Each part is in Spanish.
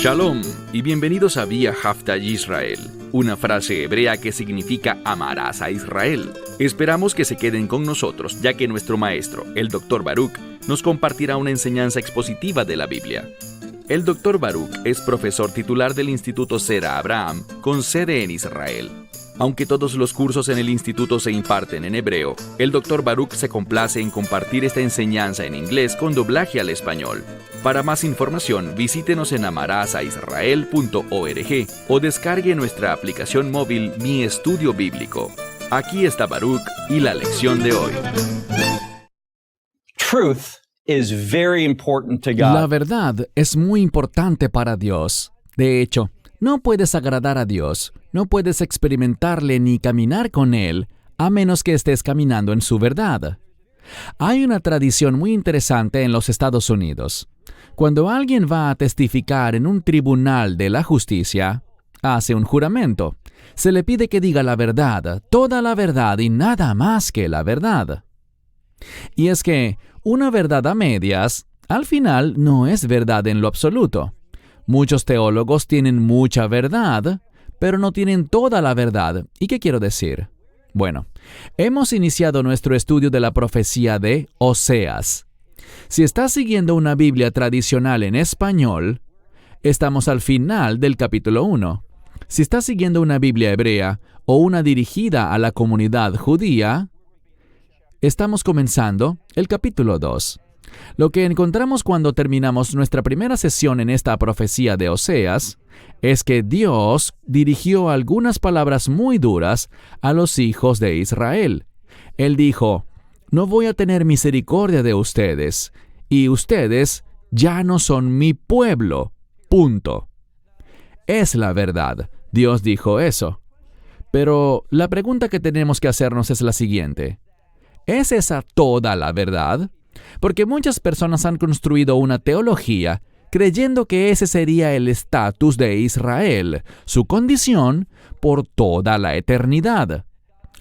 Shalom y bienvenidos a Vía Hafta Yisrael, una frase hebrea que significa amarás a Israel. Esperamos que se queden con nosotros, ya que nuestro maestro, el Dr. Baruch, nos compartirá una enseñanza expositiva de la Biblia. El Dr. Baruch es profesor titular del Instituto Zera Abraham, con sede en Israel. Aunque todos los cursos en el instituto se imparten en hebreo, el Dr. Baruch se complace en compartir esta enseñanza en inglés con doblaje al español. Para más información, visítenos en amarasaisrael.org o descargue nuestra aplicación móvil Mi Estudio Bíblico. Aquí está Baruch y la lección de hoy. La verdad es muy importante para Dios. De hecho, no puedes agradar a Dios, no puedes experimentarle ni caminar con Él, a menos que estés caminando en su verdad. Hay una tradición muy interesante en los Estados Unidos. Cuando alguien va a testificar en un tribunal de la justicia, hace un juramento. Se le pide que diga la verdad, toda la verdad y nada más que la verdad. Y es que una verdad a medias, al final, no es verdad en lo absoluto. Muchos teólogos tienen mucha verdad, pero no tienen toda la verdad. ¿Y qué quiero decir? Bueno, hemos iniciado nuestro estudio de la profecía de Oseas. Si estás siguiendo una Biblia tradicional en español, estamos al final del capítulo 1. Si estás siguiendo una Biblia hebrea o una dirigida a la comunidad judía, estamos comenzando el capítulo 2. Lo que encontramos cuando terminamos nuestra primera sesión en esta profecía de Oseas es que Dios dirigió algunas palabras muy duras a los hijos de Israel. Él dijo: no voy a tener misericordia de ustedes, y ustedes ya no son mi pueblo. Punto. Es la verdad. Dios dijo eso. Pero la pregunta que tenemos que hacernos es la siguiente: ¿es esa toda la verdad? Porque muchas personas han construido una teología creyendo que ese sería el estatus de Israel, su condición por toda la eternidad.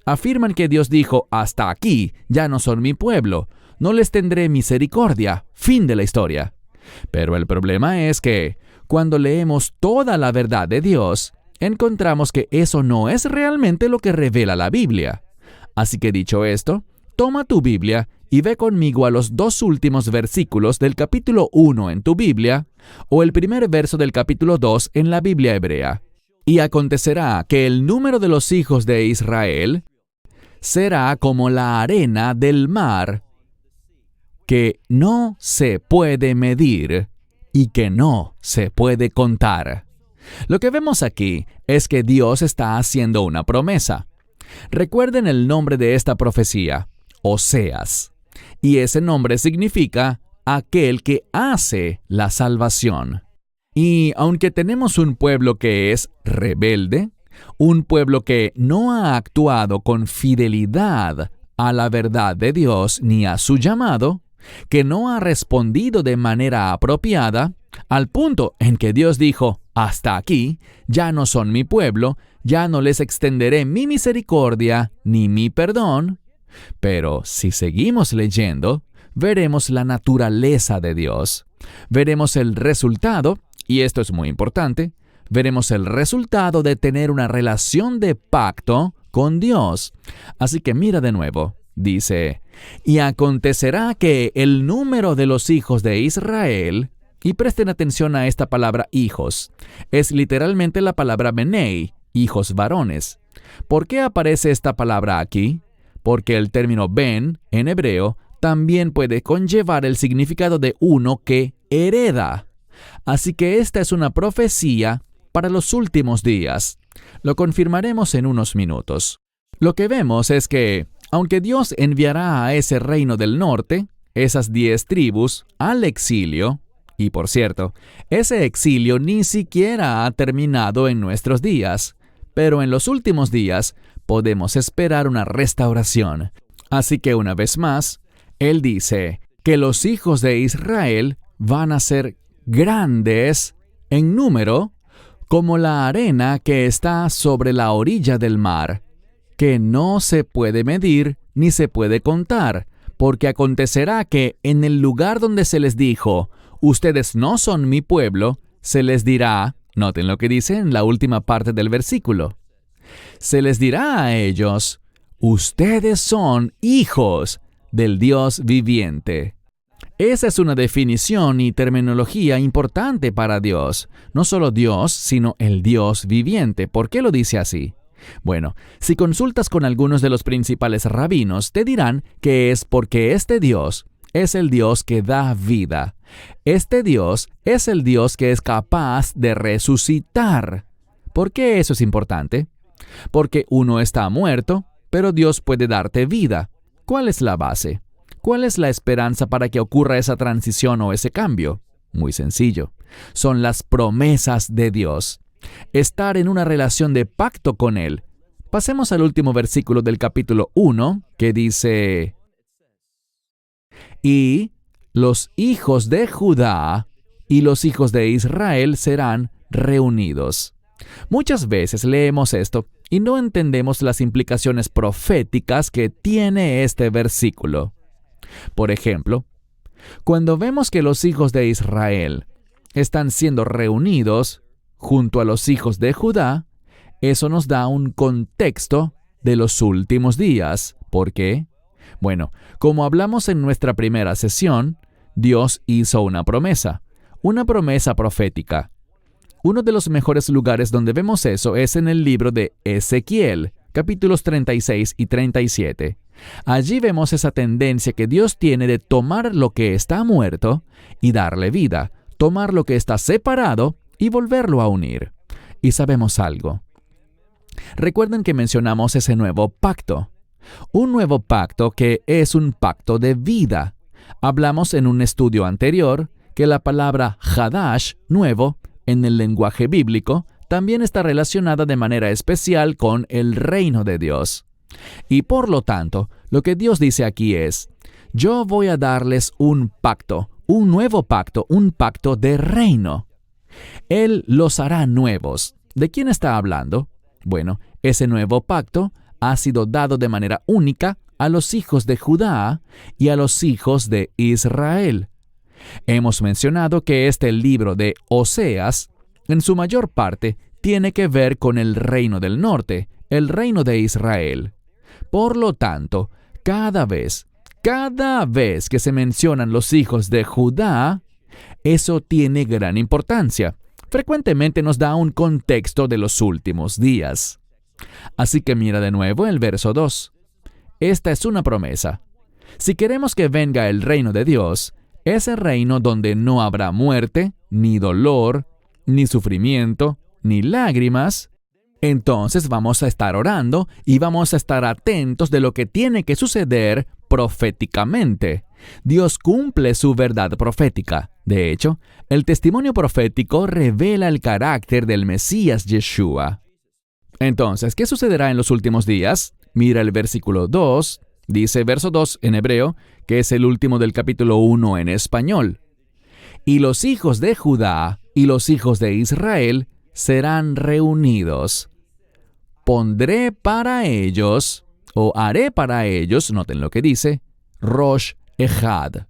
Afirman que Dios dijo: hasta aquí, ya no son mi pueblo, no les tendré misericordia, fin de la historia. Pero el problema es que, cuando leemos toda la verdad de Dios, encontramos que eso no es realmente lo que revela la Biblia. Así que dicho esto, toma tu Biblia y ve conmigo a los 2 últimos versículos del capítulo 1 en tu Biblia, o el primer verso del capítulo 2 en la Biblia hebrea. Y acontecerá que el número de los hijos de Israel será como la arena del mar, que no se puede medir y que no se puede contar. Lo que vemos aquí es que Dios está haciendo una promesa. Recuerden el nombre de esta profecía: Oseas. Y ese nombre significa aquel que hace la salvación. Y aunque tenemos un pueblo que es rebelde, un pueblo que no ha actuado con fidelidad a la verdad de Dios ni a su llamado, que no ha respondido de manera apropiada, al punto en que Dios dijo: hasta aquí, ya no son mi pueblo, ya no les extenderé mi misericordia ni mi perdón. Pero si seguimos leyendo, veremos la naturaleza de Dios. Veremos el resultado, y esto es muy importante, veremos el resultado de tener una relación de pacto con Dios. Así que mira de nuevo, dice: y acontecerá que el número de los hijos de Israel, y presten atención a esta palabra hijos, es literalmente la palabra benei, hijos varones. ¿Por qué aparece esta palabra aquí? Porque el término ben, en hebreo, también puede conllevar el significado de uno que hereda. Así que esta es una profecía para los últimos días. Lo confirmaremos en unos minutos. Lo que vemos es que, aunque Dios enviará a ese reino del norte, esas 10 tribus, al exilio, y por cierto, ese exilio ni siquiera ha terminado en nuestros días, pero en los últimos días podemos esperar una restauración. Así que una vez más, Él dice que los hijos de Israel van a ser grandes en número, como la arena que está sobre la orilla del mar, que no se puede medir ni se puede contar, porque acontecerá que en el lugar donde se les dijo: ustedes no son mi pueblo, se les dirá, noten lo que dice en la última parte del versículo, se les dirá a ellos, ustedes son hijos del Dios viviente. Esa es una definición y terminología importante para Dios. No solo Dios, sino el Dios viviente. ¿Por qué lo dice así? Bueno, si consultas con algunos de los principales rabinos, te dirán que es porque este Dios es el Dios que da vida. Este Dios es el Dios que es capaz de resucitar. ¿Por qué eso es importante? Porque uno está muerto, pero Dios puede darte vida. ¿Cuál es la base? ¿Cuál es la esperanza para que ocurra esa transición o ese cambio? Muy sencillo. Son las promesas de Dios. Estar en una relación de pacto con Él. Pasemos al último versículo del capítulo 1, que dice, y los hijos de Judá y los hijos de Israel serán reunidos. Muchas veces leemos esto y no entendemos las implicaciones proféticas que tiene este versículo. Por ejemplo, cuando vemos que los hijos de Israel están siendo reunidos junto a los hijos de Judá, eso nos da un contexto de los últimos días. ¿Por qué? Bueno, como hablamos en nuestra primera sesión, Dios hizo una promesa profética. Uno de los mejores lugares donde vemos eso es en el libro de Ezequiel, capítulos 36 y 37. Allí vemos esa tendencia que Dios tiene de tomar lo que está muerto y darle vida, tomar lo que está separado y volverlo a unir. Y sabemos algo. Recuerden que mencionamos ese nuevo pacto. Un nuevo pacto que es un pacto de vida. Hablamos en un estudio anterior que la palabra Hadash, nuevo, en el lenguaje bíblico, también está relacionada de manera especial con el reino de Dios. Y por lo tanto, lo que Dios dice aquí es, yo voy a darles un pacto, un nuevo pacto, un pacto de reino. Él los hará nuevos. ¿De quién está hablando? Bueno, ese nuevo pacto ha sido dado de manera única a los hijos de Judá y a los hijos de Israel. Hemos mencionado que este libro de Oseas, en su mayor parte, tiene que ver con el reino del norte, el reino de Israel. Por lo tanto, cada vez que se mencionan los hijos de Judá, eso tiene gran importancia. Frecuentemente nos da un contexto de los últimos días. Así que mira de nuevo el verso 2. Esta es una promesa. Si queremos que venga el reino de Dios, ese reino donde no habrá muerte, ni dolor, ni sufrimiento, ni lágrimas, entonces vamos a estar orando y vamos a estar atentos de lo que tiene que suceder proféticamente. Dios cumple su verdad profética. De hecho, el testimonio profético revela el carácter del Mesías Yeshua. Entonces, ¿qué sucederá en los últimos días? Mira el versículo 2, dice verso 2 en hebreo, que es el último del capítulo 1 en español. Y los hijos de Judá y los hijos de Israel serán reunidos. Pondré para ellos, o haré para ellos, noten lo que dice, Rosh Echad.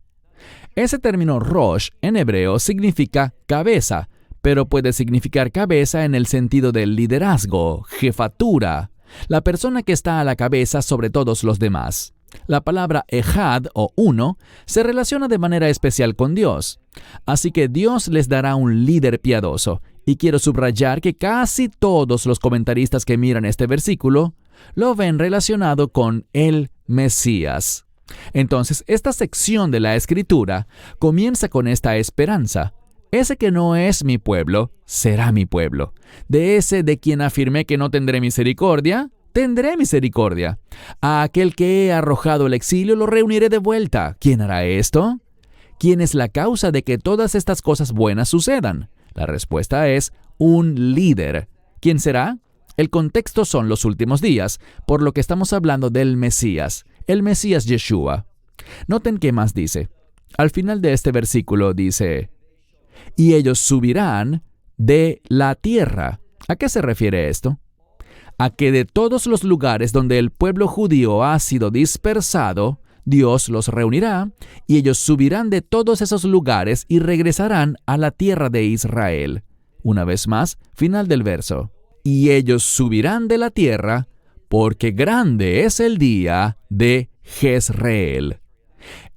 Ese término Rosh en hebreo significa cabeza, pero puede significar cabeza en el sentido del liderazgo, jefatura, la persona que está a la cabeza sobre todos los demás. La palabra Echad o uno se relaciona de manera especial con Dios. Así que Dios les dará un líder piadoso. Y quiero subrayar que casi todos los comentaristas que miran este versículo lo ven relacionado con el Mesías. Entonces, esta sección de la Escritura comienza con esta esperanza. Ese que no es mi pueblo, será mi pueblo. De ese de quien afirmé que no tendré misericordia, tendré misericordia. A aquel que he arrojado al exilio lo reuniré de vuelta. ¿Quién hará esto? ¿Quién es la causa de que todas estas cosas buenas sucedan? La respuesta es un líder. ¿Quién será? El contexto son los últimos días, por lo que estamos hablando del Mesías, el Mesías Yeshua. Noten qué más dice. Al final de este versículo dice, y ellos subirán de la tierra. ¿A qué se refiere esto? A que de todos los lugares donde el pueblo judío ha sido dispersado, Dios los reunirá y ellos subirán de todos esos lugares y regresarán a la tierra de Israel. Una vez más, final del verso. Y ellos subirán de la tierra porque grande es el día de Jezreel.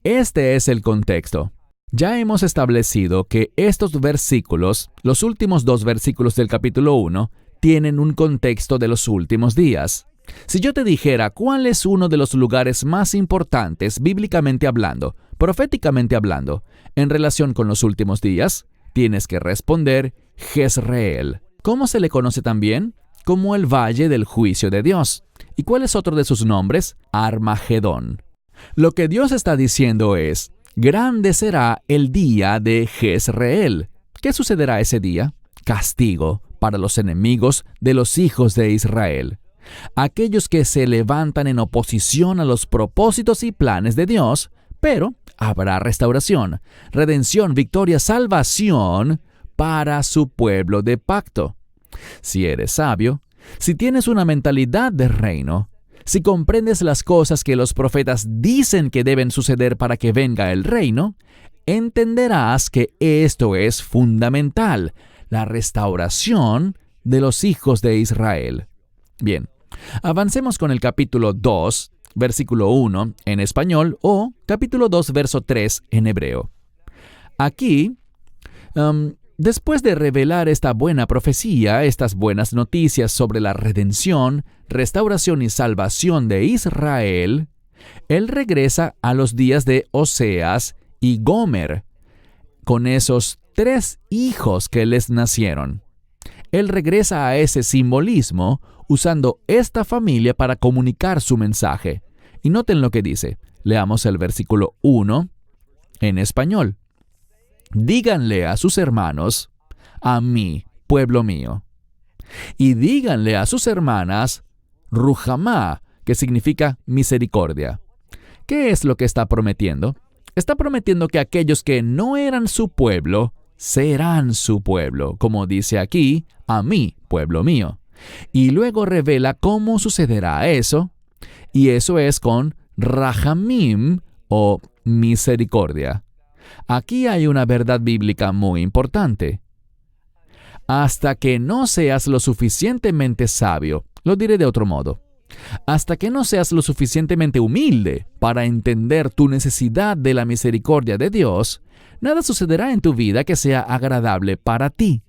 Este es el contexto. Ya hemos establecido que estos versículos, los últimos 2 versículos del capítulo 1, tienen un contexto de los últimos días. Si yo te dijera cuál es uno de los lugares más importantes, bíblicamente hablando, proféticamente hablando, en relación con los últimos días, tienes que responder Jezreel. ¿Cómo se le conoce también? Como el Valle del Juicio de Dios. ¿Y cuál es otro de sus nombres? Armagedón. Lo que Dios está diciendo es, grande será el día de Jezreel. ¿Qué sucederá ese día? Castigo para los enemigos de los hijos de Israel. Aquellos que se levantan en oposición a los propósitos y planes de Dios, pero habrá restauración, redención, victoria, salvación para su pueblo de pacto. Si eres sabio, si tienes una mentalidad de reino, si comprendes las cosas que los profetas dicen que deben suceder para que venga el reino, entenderás que esto es fundamental, la restauración de los hijos de Israel. Bien, avancemos con el capítulo 2, versículo 1 en español o capítulo 2, verso 3 en hebreo. Aquí, después de revelar esta buena profecía, estas buenas noticias sobre la redención, restauración y salvación de Israel, él regresa a los días de Oseas y Gomer, con esos 3 hijos que les nacieron. Él regresa a ese simbolismo usando esta familia para comunicar su mensaje. Y noten lo que dice. Leamos el versículo 1 en español. Díganle a sus hermanos, a mí, pueblo mío. Y díganle a sus hermanas, Ruhamá, que significa misericordia. ¿Qué es lo que está prometiendo? Está prometiendo que aquellos que no eran su pueblo, serán su pueblo, como dice aquí, a mí, pueblo mío. Y luego revela cómo sucederá eso, y eso es con Rahamim o misericordia. Aquí hay una verdad bíblica muy importante. Hasta que no seas lo suficientemente sabio, lo diré de otro modo, hasta que no seas lo suficientemente humilde para entender tu necesidad de la misericordia de Dios, nada sucederá en tu vida que sea agradable para ti,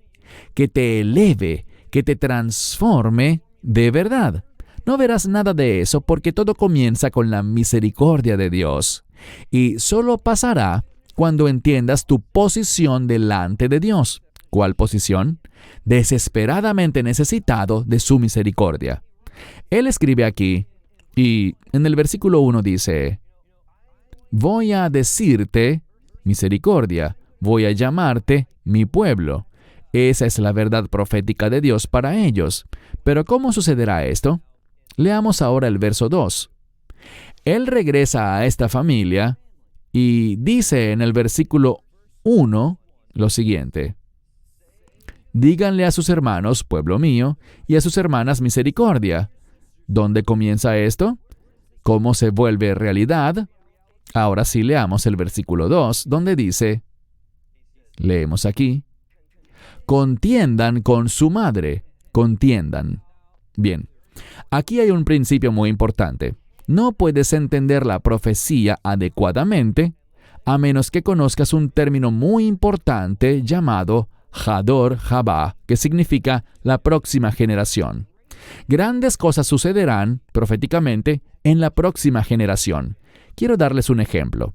que te eleve, que te transforme de verdad. No verás nada de eso porque todo comienza con la misericordia de Dios. Y solo pasará cuando entiendas tu posición delante de Dios. ¿Cuál posición? Desesperadamente necesitado de su misericordia. Él escribe aquí, y en el versículo 1 dice, voy a decirte misericordia, voy a llamarte mi pueblo. Esa es la verdad profética de Dios para ellos. Pero ¿cómo sucederá esto? Leamos ahora el verso 2. Él regresa a esta familia y dice en el versículo 1 lo siguiente. Díganle a sus hermanos, pueblo mío, y a sus hermanas misericordia. ¿Dónde comienza esto? ¿Cómo se vuelve realidad? Ahora sí leamos el versículo 2, donde dice, leemos aquí, contiendan con su madre, contiendan. Bien, aquí hay un principio muy importante. No puedes entender la profecía adecuadamente a menos que conozcas un término muy importante llamado Hador Habá, que significa la próxima generación. Grandes cosas sucederán, proféticamente, en la próxima generación. Quiero darles un ejemplo.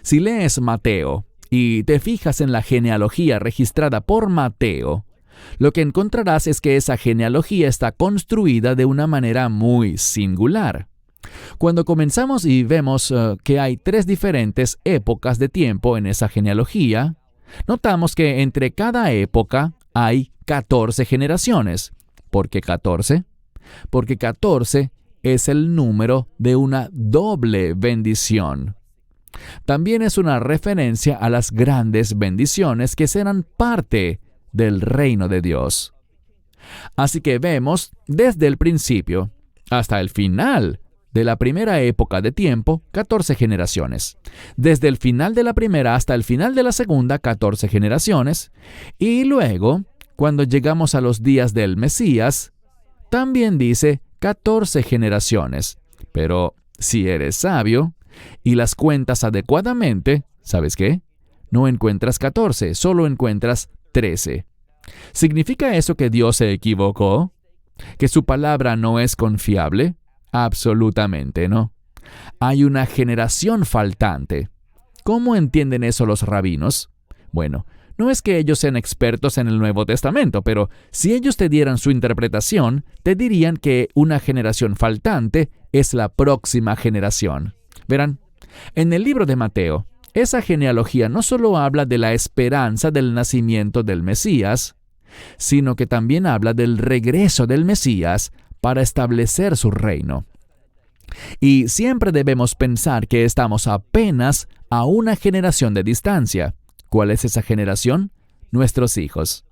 Si lees Mateo y te fijas en la genealogía registrada por Mateo, lo que encontrarás es que esa genealogía está construida de una manera muy singular. Cuando comenzamos y vemos que hay 3 diferentes épocas de tiempo en esa genealogía, notamos que entre cada época hay 14 generaciones. ¿Por qué 14? Porque 14 es el número de una doble bendición. También es una referencia a las grandes bendiciones que serán parte del reino de Dios. Así que vemos desde el principio hasta el final de la primera época de tiempo, 14 generaciones. Desde el final de la primera hasta el final de la segunda, 14 generaciones. Y luego, cuando llegamos a los días del Mesías, también dice 14 generaciones. Pero si eres sabio y las cuentas adecuadamente, ¿sabes qué? No encuentras 14, solo encuentras 13. ¿Significa eso que Dios se equivocó? ¿Que su palabra no es confiable? Absolutamente no. Hay una generación faltante. ¿Cómo entienden eso los rabinos? Bueno, no es que ellos sean expertos en el Nuevo Testamento, pero si ellos te dieran su interpretación, te dirían que una generación faltante es la próxima generación. Verán, en el libro de Mateo, esa genealogía no solo habla de la esperanza del nacimiento del Mesías, sino que también habla del regreso del Mesías para establecer su reino. Y siempre debemos pensar que estamos apenas a una generación de distancia. ¿Cuál es esa generación? Nuestros hijos.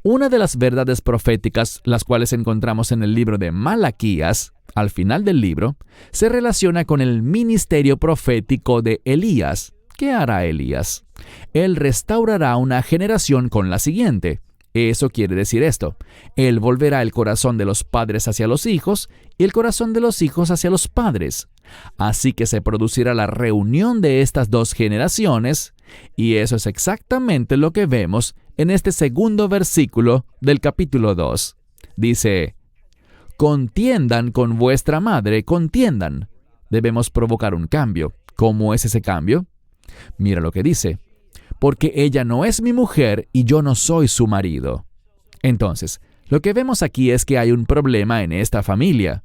Una de las verdades proféticas, las cuales encontramos en el libro de Malaquías, al final del libro, se relaciona con el ministerio profético de Elías. ¿Qué hará Elías? Él restaurará una generación con la siguiente. Eso quiere decir esto: Él volverá el corazón de los padres hacia los hijos y el corazón de los hijos hacia los padres. Así que se producirá la reunión de estas dos generaciones, y eso es exactamente lo que vemos en este segundo versículo del capítulo 2. Dice: contiendan con vuestra madre, contiendan. Debemos provocar un cambio. ¿Cómo es ese cambio? Mira lo que dice: porque ella no es mi mujer y yo no soy su marido. Entonces, lo que vemos aquí es que hay un problema en esta familia.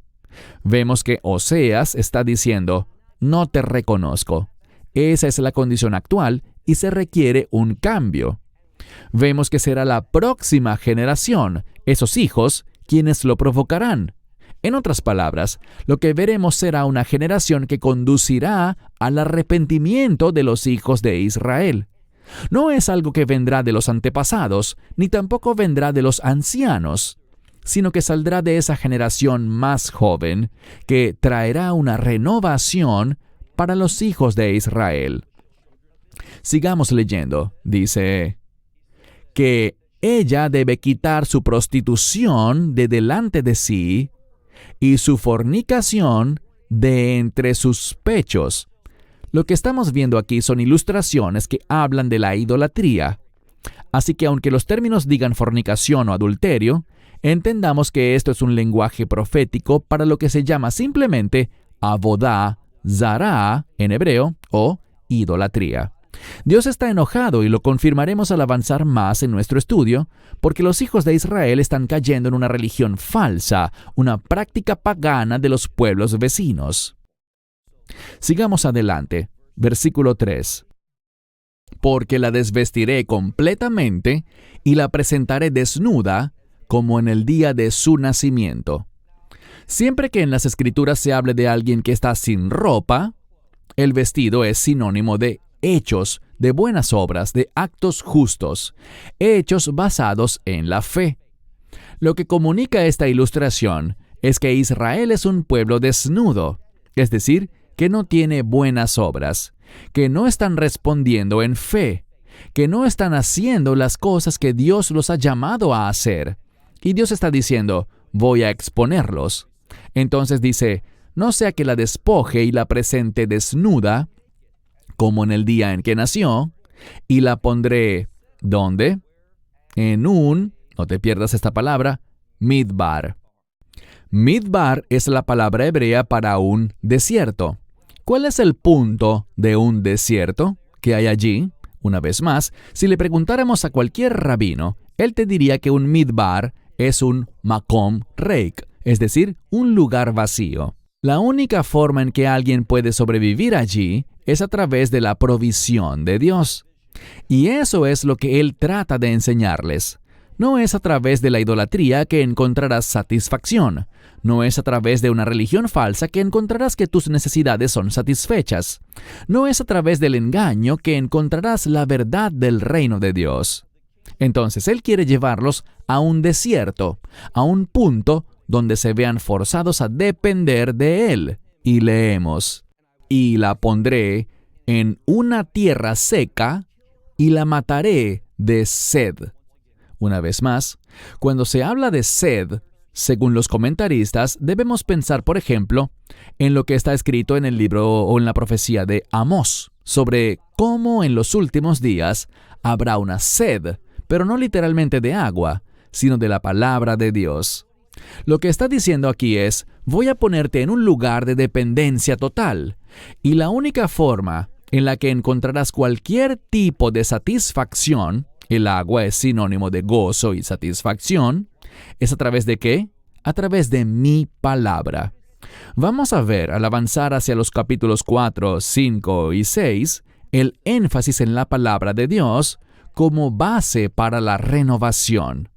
Vemos que Oseas está diciendo: no te reconozco. Esa es la condición actual y se requiere un cambio. Vemos que será la próxima generación, esos hijos, quienes lo provocarán. En otras palabras, lo que veremos será una generación que conducirá al arrepentimiento de los hijos de Israel. No es algo que vendrá de los antepasados, ni tampoco vendrá de los ancianos, sino que saldrá de esa generación más joven, que traerá una renovación para los hijos de Israel. Sigamos leyendo. Dice que ella debe quitar su prostitución de delante de sí y su fornicación de entre sus pechos. Lo que estamos viendo aquí son ilustraciones que hablan de la idolatría. Así que aunque los términos digan fornicación o adulterio, entendamos que esto es un lenguaje profético para lo que se llama simplemente Avodá Zará en hebreo o idolatría. Dios está enojado y lo confirmaremos al avanzar más en nuestro estudio, porque los hijos de Israel están cayendo en una religión falsa, una práctica pagana de los pueblos vecinos. Sigamos adelante. Versículo 3. Porque la desvestiré completamente y la presentaré desnuda como en el día de su nacimiento. Siempre que en las Escrituras se hable de alguien que está sin ropa, el vestido es sinónimo de hechos, de buenas obras, de actos justos, hechos basados en la fe. Lo que comunica esta ilustración es que Israel es un pueblo desnudo, es decir, que no tiene buenas obras, que no están respondiendo en fe, que no están haciendo las cosas que Dios los ha llamado a hacer. Y Dios está diciendo: voy a exponerlos. Entonces dice: no sea que la despoje y la presente desnuda, como en el día en que nació, y la pondré, ¿dónde? En un, no te pierdas esta palabra, midbar. Midbar es la palabra hebrea para un desierto. ¿Cuál es el punto de un desierto que hay allí? Una vez más, si le preguntáramos a cualquier rabino, él te diría que un midbar es un makom reik, es decir, un lugar vacío. La única forma en que alguien puede sobrevivir allí es a través de la provisión de Dios. Y eso es lo que Él trata de enseñarles. No es a través de la idolatría que encontrarás satisfacción. No es a través de una religión falsa que encontrarás que tus necesidades son satisfechas. No es a través del engaño que encontrarás la verdad del reino de Dios. Entonces Él quiere llevarlos a un desierto, a un punto donde se vean forzados a depender de Él. Y leemos, y la pondré en una tierra seca y la mataré de sed. Una vez más, cuando se habla de sed, según los comentaristas, debemos pensar, por ejemplo, en lo que está escrito en el libro o en la profecía de Amós, sobre cómo en los últimos días habrá una sed, pero no literalmente de agua, sino de la palabra de Dios. Lo que está diciendo aquí es, voy a ponerte en un lugar de dependencia total, y la única forma en la que encontrarás cualquier tipo de satisfacción, el agua es sinónimo de gozo y satisfacción, ¿es a través de qué? A través de mi palabra. Vamos a ver, al avanzar hacia los capítulos 4, 5 y 6, el énfasis en la palabra de Dios como base para la renovación.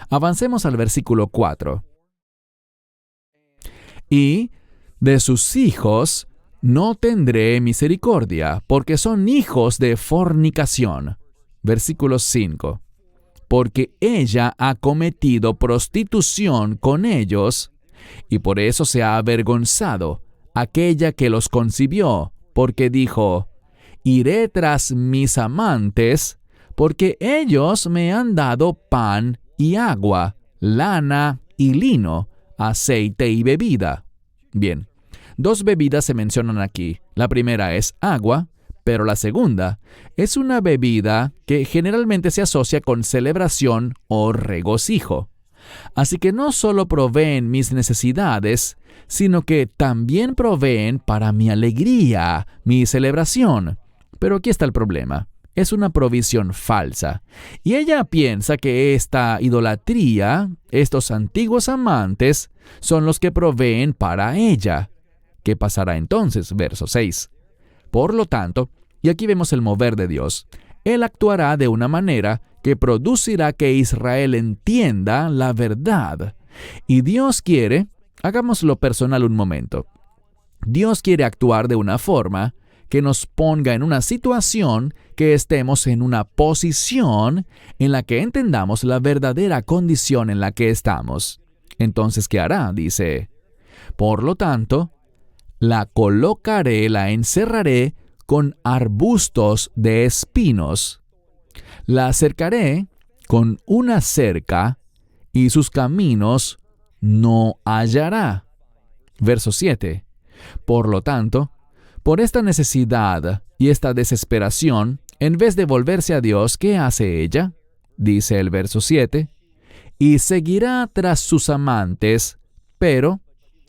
Avancemos al versículo 4. Y de sus hijos no tendré misericordia, porque son hijos de fornicación. Versículo 5. Porque ella ha cometido prostitución con ellos, y por eso se ha avergonzado aquella que los concibió, porque dijo, iré tras mis amantes, porque ellos me han dado pan y agua, lana y lino, aceite y bebida. Bien, dos bebidas se mencionan aquí. La primera es agua, pero la segunda es una bebida que generalmente se asocia con celebración o regocijo. Así que no solo proveen mis necesidades, sino que también proveen para mi alegría, mi celebración. Pero aquí está el problema. Es una provisión falsa. Y ella piensa que esta idolatría, estos antiguos amantes, son los que proveen para ella. ¿Qué pasará entonces? Verso 6. Por lo tanto, y aquí vemos el mover de Dios, Él actuará de una manera que producirá que Israel entienda la verdad. Y Dios quiere, hagámoslo personal un momento, Dios quiere actuar de una forma que nos ponga en una situación que estemos en una posición en la que entendamos la verdadera condición en la que estamos. Entonces, ¿qué hará? Dice, por lo tanto, la colocaré, la encerraré con arbustos de espinos. La cercaré con una cerca y sus caminos no hallará. Verso 7. Por lo tanto, por esta necesidad y esta desesperación, en vez de volverse a Dios, ¿qué hace ella? Dice el verso 7. Y seguirá tras sus amantes, pero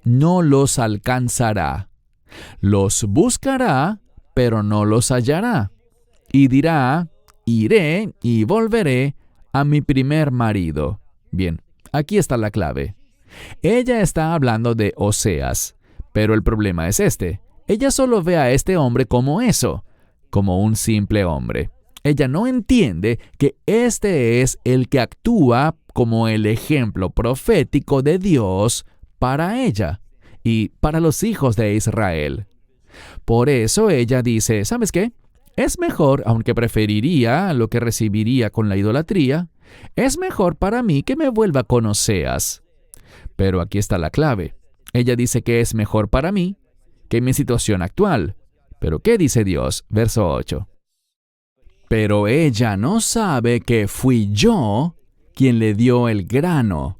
no los alcanzará. Los buscará, pero no los hallará. Y dirá, iré y volveré a mi primer marido. Bien, aquí está la clave. Ella está hablando de Oseas, pero el problema es este. Ella solo ve a este hombre como eso, como un simple hombre. Ella no entiende que este es el que actúa como el ejemplo profético de Dios para ella y para los hijos de Israel. Por eso ella dice, ¿sabes qué? Es mejor, aunque preferiría lo que recibiría con la idolatría, es mejor para mí que me vuelva con Oseas. Pero aquí está la clave. Ella dice que es mejor para mí que mi situación actual. ¿Pero qué dice Dios? Verso 8. Pero ella no sabe que fui yo quien le dio el grano,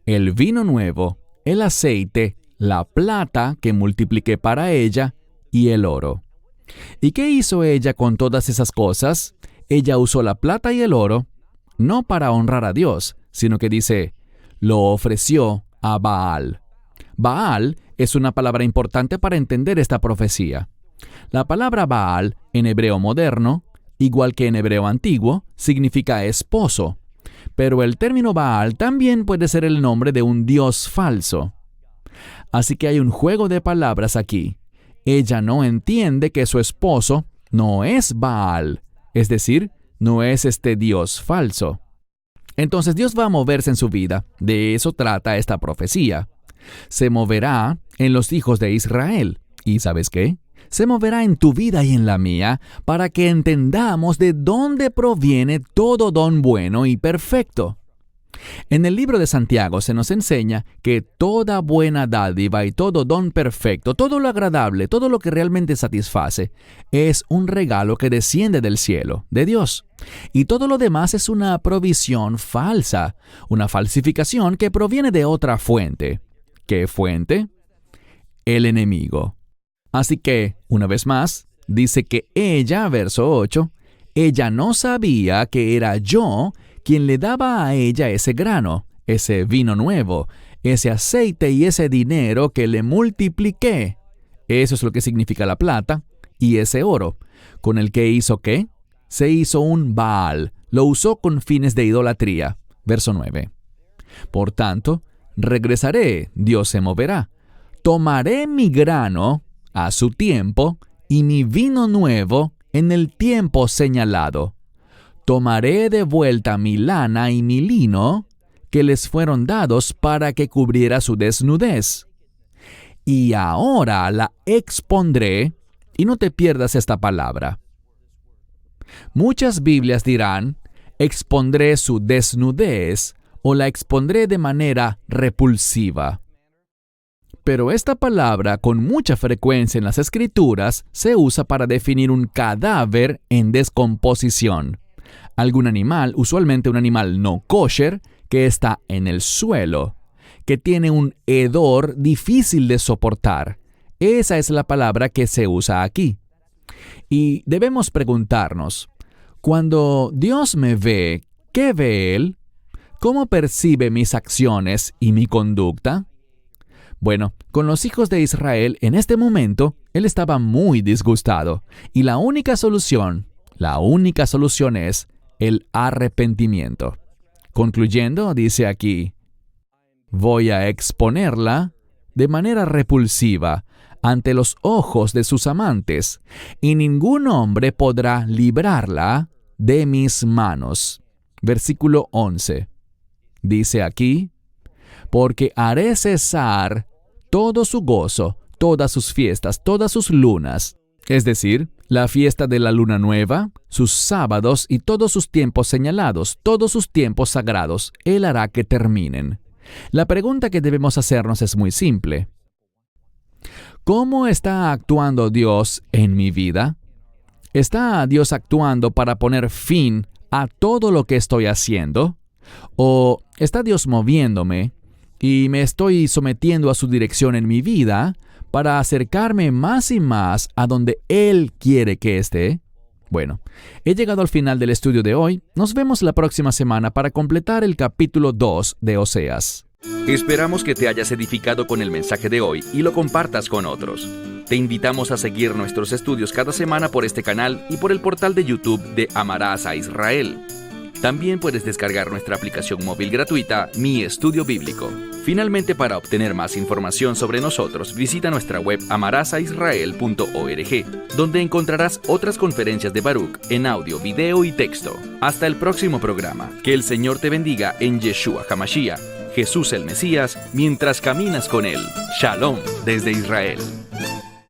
el vino nuevo, el aceite, la plata que multipliqué para ella y el oro. ¿Y qué hizo ella con todas esas cosas? Ella usó la plata y el oro, no para honrar a Dios, sino que dice, lo ofreció a Baal. Baal es una palabra importante para entender esta profecía. La palabra Baal, en hebreo moderno, igual que en hebreo antiguo, significa esposo. Pero el término Baal también puede ser el nombre de un dios falso. Así que hay un juego de palabras aquí. Ella no entiende que su esposo no es Baal, es decir, no es este dios falso. Entonces Dios va a moverse en su vida. De eso trata esta profecía. Se moverá en los hijos de Israel. ¿Y sabes qué? Se moverá en tu vida y en la mía para que entendamos de dónde proviene todo don bueno y perfecto. En el libro de Santiago se nos enseña que toda buena dádiva y todo don perfecto, todo lo agradable, todo lo que realmente satisface, es un regalo que desciende del cielo, de Dios. Y todo lo demás es una provisión falsa, una falsificación que proviene de otra fuente. ¿Qué fuente? El enemigo. Así que, una vez más, dice que ella, verso 8, ella no sabía que era yo quien le daba a ella ese grano, ese vino nuevo, ese aceite y ese dinero que le multipliqué. Eso es lo que significa la plata y ese oro, con el que hizo ¿qué? Se hizo un Baal, lo usó con fines de idolatría. Verso 9. Por tanto, regresaré, Dios se moverá. Tomaré mi grano a su tiempo y mi vino nuevo en el tiempo señalado. Tomaré de vuelta mi lana y mi lino, que les fueron dados para que cubriera su desnudez. Y ahora la expondré, y no te pierdas esta palabra. Muchas Biblias dirán, expondré su desnudez, o la expondré de manera repulsiva. Pero esta palabra, con mucha frecuencia en las Escrituras, se usa para definir un cadáver en descomposición. Algún animal, usualmente un animal no kosher, que está en el suelo, que tiene un hedor difícil de soportar. Esa es la palabra que se usa aquí. Y debemos preguntarnos, cuando Dios me ve, ¿qué ve Él? ¿Cómo percibe mis acciones y mi conducta? Bueno, con los hijos de Israel en este momento, Él estaba muy disgustado. Y la única solución es el arrepentimiento. Concluyendo, dice aquí, voy a exponerla de manera repulsiva ante los ojos de sus amantes, y ningún hombre podrá librarla de mis manos. Versículo 11. Dice aquí, porque haré cesar todo su gozo, todas sus fiestas, todas sus lunas, es decir, la fiesta de la luna nueva, sus sábados y todos sus tiempos señalados, todos sus tiempos sagrados, Él hará que terminen. La pregunta que debemos hacernos es muy simple. ¿Cómo está actuando Dios en mi vida? ¿Está Dios actuando para poner fin a todo lo que estoy haciendo? ¿O está Dios moviéndome y me estoy sometiendo a su dirección en mi vida para acercarme más y más a donde Él quiere que esté? Bueno, he llegado al final del estudio de hoy. Nos vemos la próxima semana para completar el capítulo 2 de Oseas. Esperamos que te hayas edificado con el mensaje de hoy y lo compartas con otros. Te invitamos a seguir nuestros estudios cada semana por este canal y por el portal de YouTube de Amarás a Israel. También puedes descargar nuestra aplicación móvil gratuita, Mi Estudio Bíblico. Finalmente, para obtener más información sobre nosotros, visita nuestra web amarasaisrael.org, donde encontrarás otras conferencias de Baruch en audio, video y texto. Hasta el próximo programa. Que el Señor te bendiga en Yeshua HaMashiach, Jesús el Mesías, mientras caminas con Él. Shalom desde Israel.